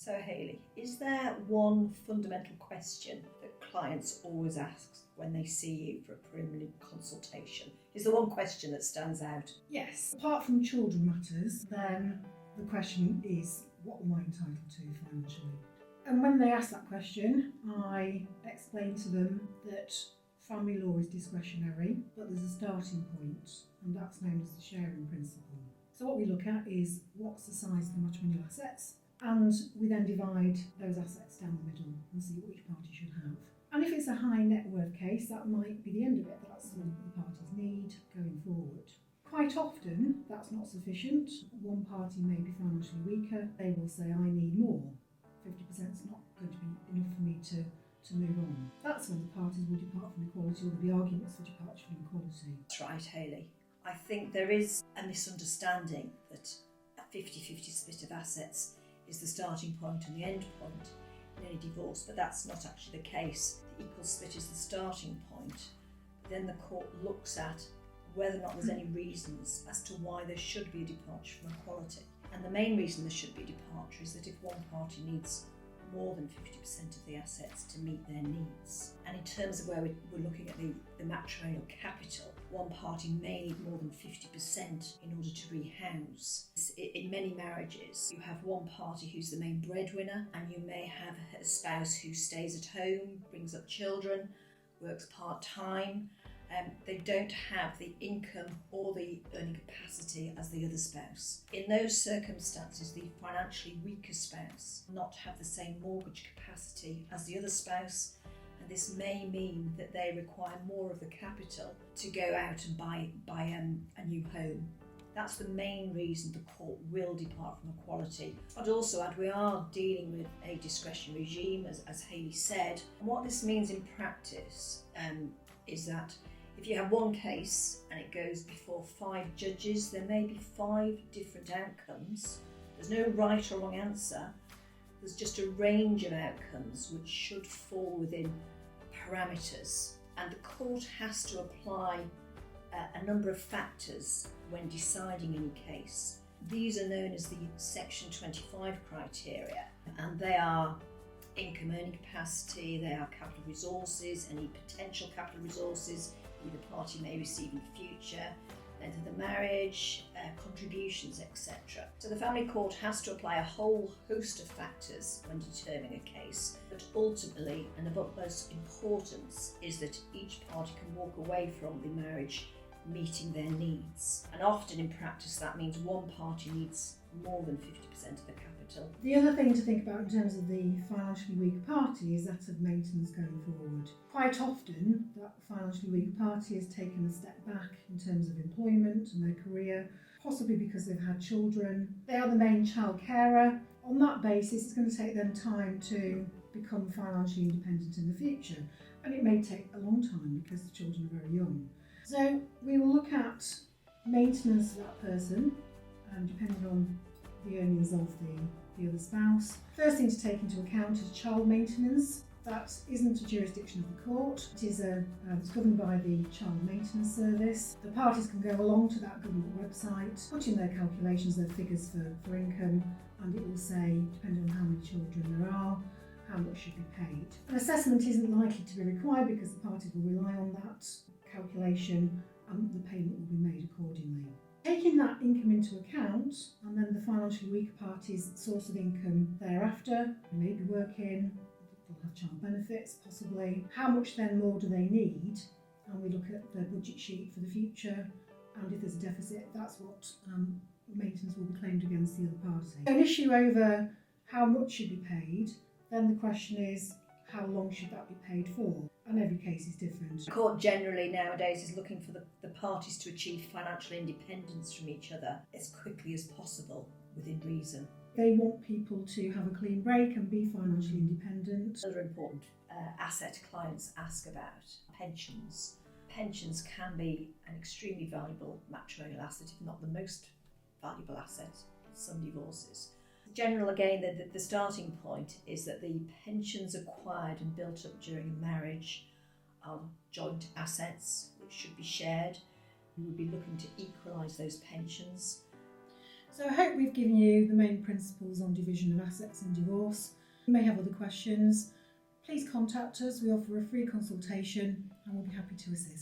So Hayley, is there one fundamental question that clients always ask when they see you for a preliminary consultation? Is there one question that stands out? Yes. Apart from children matters, then the question is, what am I entitled to financially? And when they ask that question, I explain to them that family law is discretionary, but there's a starting point, and that's known as the sharing principle. So what we look at is what's the size of the matrimonial assets, and we then divide those assets down the middle and see what each party should have. And if it's a high net worth case, that might be the end of it. That's what the parties need going forward. Quite often, that's not sufficient. One party may be financially weaker. They will say, I need more. 50% is not going to be enough for me to move on. That's when the parties will depart from equality, or there'll be arguments for departure from equality. That's right, Hayley. I think there is a misunderstanding that a 50-50 split of assets is the starting point and the end point in any divorce, but that's not actually the case. The equal split is the starting point. Then the court looks at whether or not there's any reasons as to why there should be a departure from equality. And the main reason there should be a departure is that if one party needs more than 50% of the assets to meet their needs. And in terms of where we're looking at the matrimonial capital, one party may need more than 50% in order to rehouse. In many marriages, you have one party who's the main breadwinner, and you may have a spouse who stays at home, brings up children, works part-time. They don't have the income or the earning capacity as the other spouse. In those circumstances, the financially weaker spouse will not have the same mortgage capacity as the other spouse, and this may mean that they require more of the capital to go out and buy a new home. That's the main reason the court will depart from equality. I'd also add we are dealing with a discretionary regime, as Hayley said. And what this means in practice is that if you have one case and it goes before 5 judges, there may be 5 different outcomes. There's no right or wrong answer. There's just a range of outcomes which should fall within parameters. And the court has to apply a number of factors when deciding any case. These are known as the Section 25 criteria, and they are income earning capacity, they are capital resources, any potential capital resources either party may receive in the future, length of the marriage, contributions, etc. So the family court has to apply a whole host of factors when determining a case, but ultimately, and of utmost importance, is that each party can walk away from the marriage meeting their needs. And often in practice that means one party needs more than 50% of the capital. The other thing to think about in terms of the financially weaker party is that of maintenance going forward. Quite often that financially weaker party has taken a step back in terms of employment and their career, possibly because they've had children. They are the main child carer. On that basis, it's going to take them time to become financially independent in the future, and it may take a long time because the children are very young. So we will look at maintenance of that person, depending on the earnings of the other spouse. First thing to take into account is child maintenance. That isn't a jurisdiction of the court. It is it's governed by the Child Maintenance Service. The parties can go along to that government website, put in their calculations, their figures for income, and it will say, depending on how many children there are, how much should be paid. An assessment isn't likely to be required because the parties will rely on that calculation and the payment will be made accordingly. Taking that income into account, and then the financially weaker party's source of income thereafter, they may be working, they'll have child benefits possibly. How much then more do they need? And we look at their budget sheet for the future, and if there's a deficit, that's what maintenance will be claimed against the other party. An issue over how much should be paid, then the question is, how long should that be paid for? And every case is different. The court generally nowadays is looking for the parties to achieve financial independence from each other as quickly as possible within reason. They want people to have a clean break and be financially independent. Another important asset clients ask about, pensions. Pensions can be an extremely valuable matrimonial asset, if not the most valuable asset in some divorces. General, again, the starting point is that the pensions acquired and built up during a marriage are joint assets which should be shared. We would be looking to equalise those pensions. So I hope we've given you the main principles on division of assets in divorce. You may have other questions. Please contact us. We offer a free consultation and we'll be happy to assist.